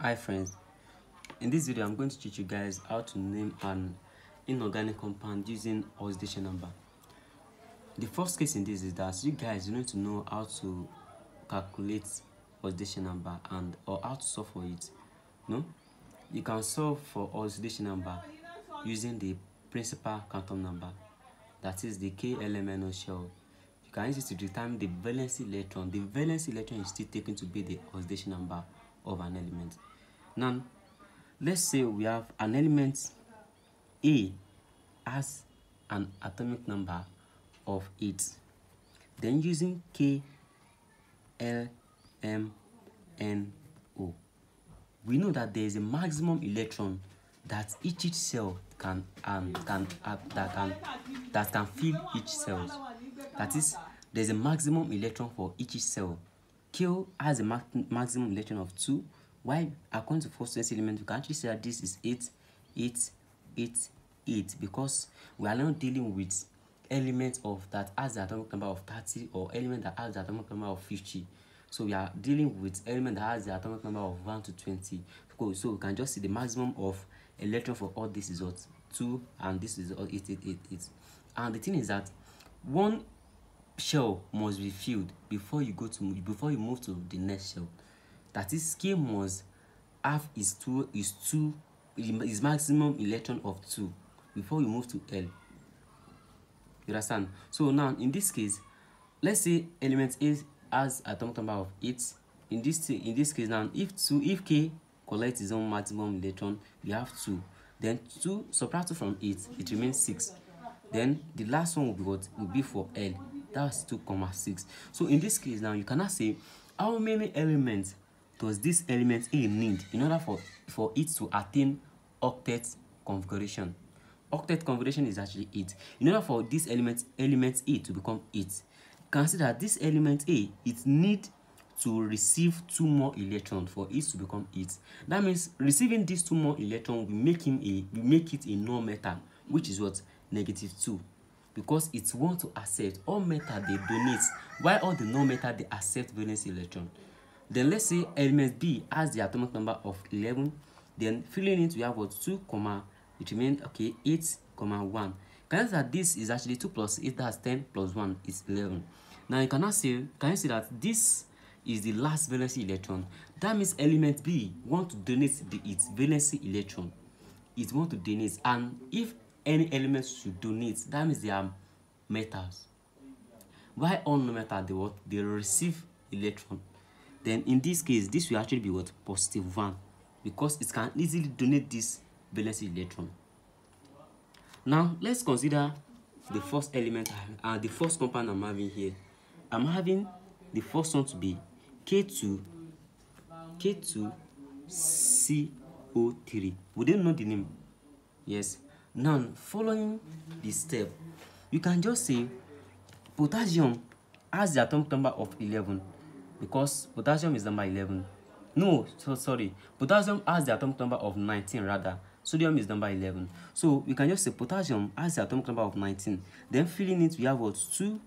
Hi friends, in this video I'm going to teach you guys how to name an inorganic compound using oxidation number. The first case in this is that you guys need to know how to calculate oxidation number and or how to solve for it. No, you can solve for oxidation number using the principal quantum number, that is the K element of shell. You can use it to determine the valency electron. The valency electron is still taken to be the oxidation number of an element. Now, let's say we have an element A has an atomic number of 8. Then using K, L, M, N, O, we know that there is a maximum electron that each cell can fill each cell. That is, there's a maximum electron for each cell. Q has a maximum electron of 2. Why? According to first element, we can actually say that this is 8, 8, 8, 8, because we are not dealing with elements of that has the atomic number of 30 or element that has the atomic number of 50. So we are dealing with element that has the atomic number of 1 to 20. So we can just see the maximum of electron for all this is what 2, and this is 8, 8, 8, 8. And the thing is that one shell must be filled before you move to the next shell. That is, K must have is maximum electron of 2 before we move to L. You understand? So now in this case, let's say element A has atomic number of 8. In this case now, if K collects its own maximum electron, we have 2. Then 2 subtract 2 from 8, it remains 6. Then the last one will be what? Will be for L. That's 2,6. So in this case now, you cannot say how many elements does this element A need in order for it to attain octet configuration. Octet configuration is actually 8. In order for this element A to become 8, consider that this element A, it need to receive 2 more electrons for it to become 8. That means receiving these 2 more electrons will make it a non-metal, which is what? -2. Because it wants to accept all metal they donate, while all the non-metal they accept valence electron. Then let's say element B has the atomic number of 11. Then filling it, we have what? 2, it remains 8, 1. Can you see that this is actually 2 plus 8, that's 10, plus 1 is 11. Now can you see that this is the last valency electron? That means element B want to donate its valency electron. It want to donate, and if any elements should donate, that means they are metals. Why all non-metal they receive electron? Then in this case, this will actually be what? +1, because it can easily donate this valence electron. Now let's consider the first element and the first compound I'm having here. I'm having the first one to be K2CO3. We didn't know the name. Yes. Now following this step, you can just say potassium has the atomic number of 11, because potassium is number 11. No, sorry. Potassium has the atomic number of 19 rather. Sodium is number 11. So we can just say potassium has the atomic number of 19. Then filling it, we have what? 2,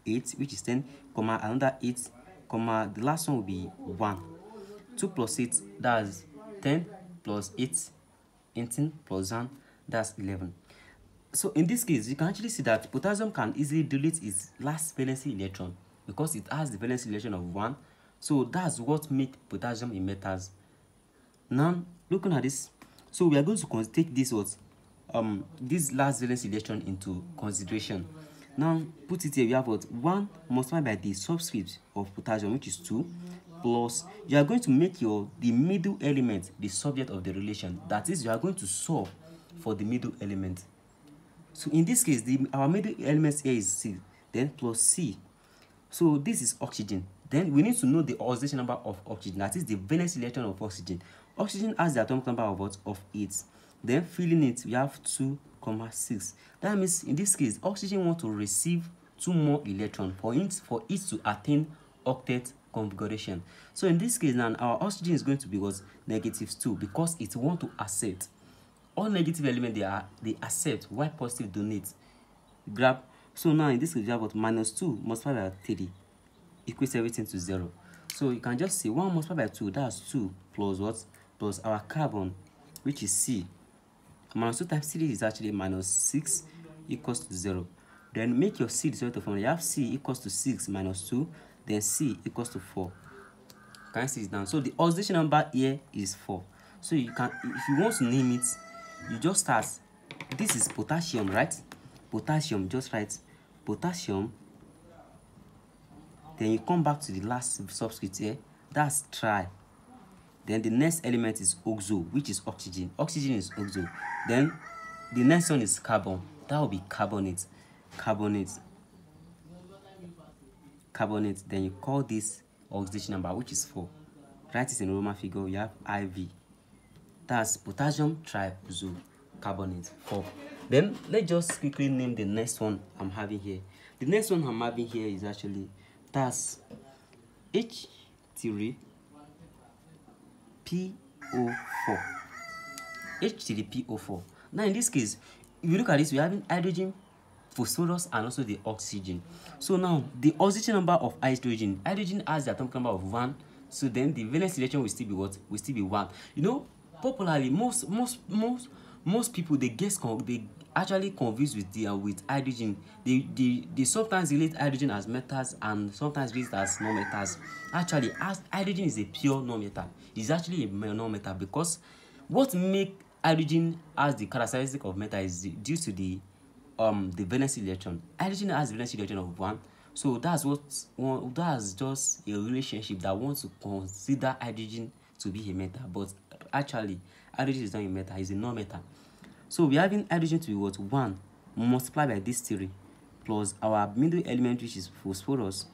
8, which is 10, another 8, the last one will be 1. 2 plus 8, that's 10, plus 8, 18, plus 1, that's 11. So in this case, you can actually see that potassium can easily delete its last valency electron because it has the valency electron of 1. So that's what makes potassium a metals. Now looking at this, so we are going to take this this last valence electron into consideration. Now put it here, we have what? 1 multiplied by the subscript of potassium, which is 2, plus you are going to make the middle element the subject of the relation. That is, you are going to solve for the middle element. So in this case, our middle element here is C, then plus C. So this is oxygen. Then we need to know the oxidation number of oxygen, that is the valence electron of oxygen. Oxygen has the atomic number of what? Of 8. Then filling it, we have 2, 6. That means in this case, oxygen wants to receive 2 more electrons for it to attain octet configuration. So in this case now, our oxygen is going to be what? -2, because it wants to accept. All negative elements they accept, while positive donate. Grab. So now in this case, we have what? -2 multiplied by 3 equates everything to 0. So you can just say 1 multiplied by 2, that's 2, plus what? plus our carbon, which is C. Minus 2 times 3 is actually minus 6 equals to 0. Then make your C the solution formula. You have C equals to 6 minus 2, then C equals to 4. Can you see it down? So the oxidation number here is 4. So you can, if you want to name it, you just start. This is potassium, right? Potassium, just write potassium. Then you come back to the last subscript here. That's tri. Then the next element is oxo, which is oxygen. Oxygen is oxo. Then the next one is carbon. That will be carbonate. Carbonate. Carbonate. Then you call this oxidation number, which is 4. Write it in Roman figure. You have IV. That's potassium trioxo carbonate 4. Then let's just quickly name the next one I'm having here. The next one I'm having here is actually, that's H3PO4. H3PO4. Now in this case, if you look at this, we're having hydrogen, phosphorus, and also the oxygen. So now the oxidation number of hydrogen has the atomic number of 1. So then the valence electron will still be what? Will still be 1. You know, popularly most people, they actually confused with hydrogen. They sometimes relate hydrogen as metals and sometimes relate it as non-metals. Actually, as hydrogen is a pure non-metal. It's actually a non-metal because what make hydrogen as the characteristic of metal is due to the valence electron. Hydrogen has a valence electron of 1. So that's just a relationship that wants to consider hydrogen to be a metal, but actually hydrogen is not a metal, it's a non-metal. So we're having hydrogen to be what? 1 multiplied by this 3 plus our middle element, which is phosphorus.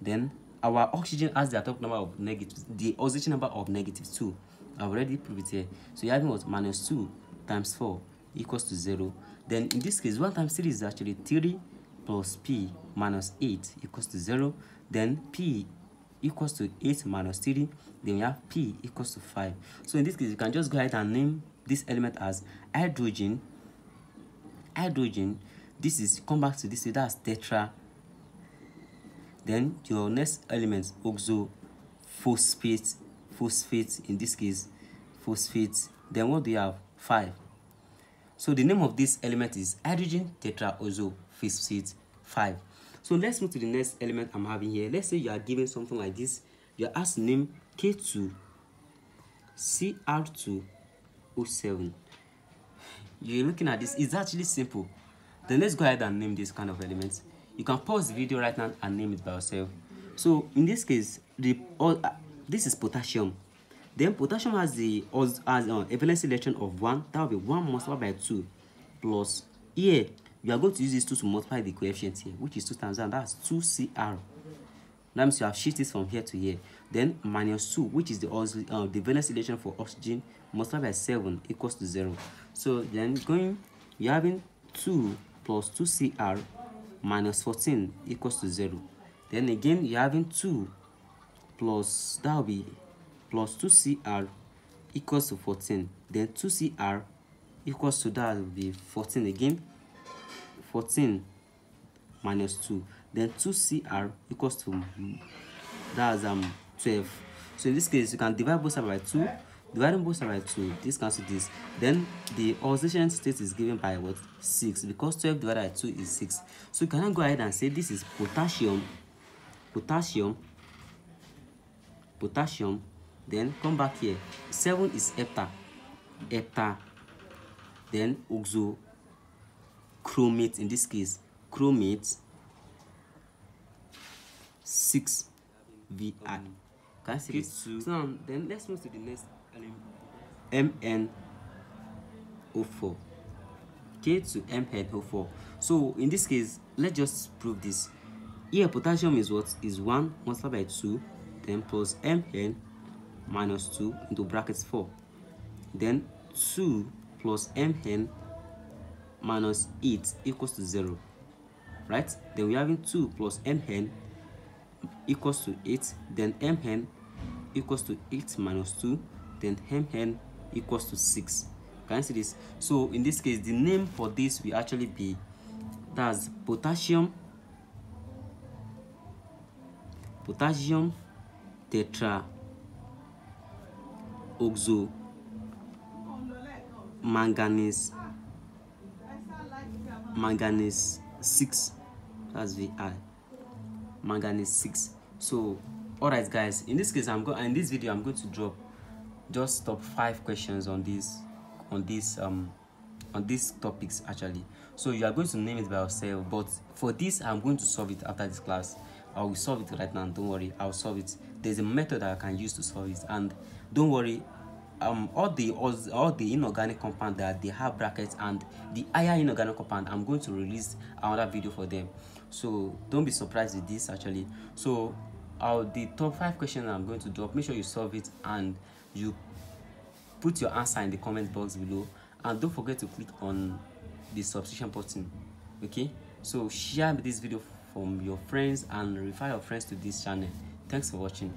Then our oxygen has the atomic number of negative, the oxidation number of -2. I've already proved it here. So you're having what? Minus 2 times 4 equals to 0. Then in this case, 1 times 3 is actually 3 plus P minus 8 equals to 0. Then P equals to 8 minus 3. Then we have P equals to 5. So in this case, you can just go ahead and name this element as hydrogen. Hydrogen, this is, come back to this, that's tetra. Then your next element, oxo, phosphate, in this case, phosphate. Then what do you have? 5. So the name of this element is hydrogen tetraoxo phosphate 5. So let's move to the next element I'm having here. Let's say you are given something like this. You are asked to name K2Cr2O7. You're looking at this. It's actually simple. Then let's go ahead and name this kind of element. You can pause the video right now and name it by yourself. So in this case, this is potassium. Then potassium has a valence electron of 1. That will be 1 multiplied by 2 plus, here we are going to use this 2 to multiply the coefficient here, which is 2 times 1. That's 2Cr. That means you have shifted from here to here. Then minus 2, which is the valence electron for oxygen, multiplied by 7 equals to 0. So then you're having 2 plus 2Cr minus 14 equals to 0. Then again, you're having 2 plus, that will be plus 2Cr equals to 14. Then 2Cr equals to, that will be 14 again. 14 minus 2. Then 2Cr equals to, that's 12. So in this case, you can divide both sides by 2. Dividing both sides by 2, this cancels this. Then the oxidation state is given by what? 6, because 12 divided by 2 is 6. So you can go ahead and say this is potassium. Then come back here. 7 is hepta. Then oxo, chromate, in this case, chromate, 6 Vi. Can I see this? So now, then let's move to the next element, MnO4. K2MnO4. So in this case, let's just prove this. Here potassium is what? Is 1 multiplied by 2, then plus Mn minus 2 into brackets 4. Then 2 plus Mn minus 8 equals to 0. Right? Then we're having 2 plus Mn equals to 8. Then Mn equals to 8 minus 2. Then Mn equals to 6. Can you see this? So in this case, the name for this will actually be, that's potassium tetraoxo manganese 6. That's Vi. Manganese 6. So alright guys, in this case in this video I'm going to drop just top 5 questions on these topics actually. So you are going to name it by yourself, but for this I'm going to solve it after this class. I will solve it right now, don't worry. I'll solve it. There's a method that I can use to solve it, and don't worry, all the inorganic compound that they have brackets and the higher inorganic compound, I'm going to release another video for them, so don't be surprised with this actually. So the top 5 questions I'm going to drop, make sure you solve it and you put your answer in the comment box below, and don't forget to click on the subscription button. Okay, so share this video from your friends and refer your friends to this channel. Thanks for watching.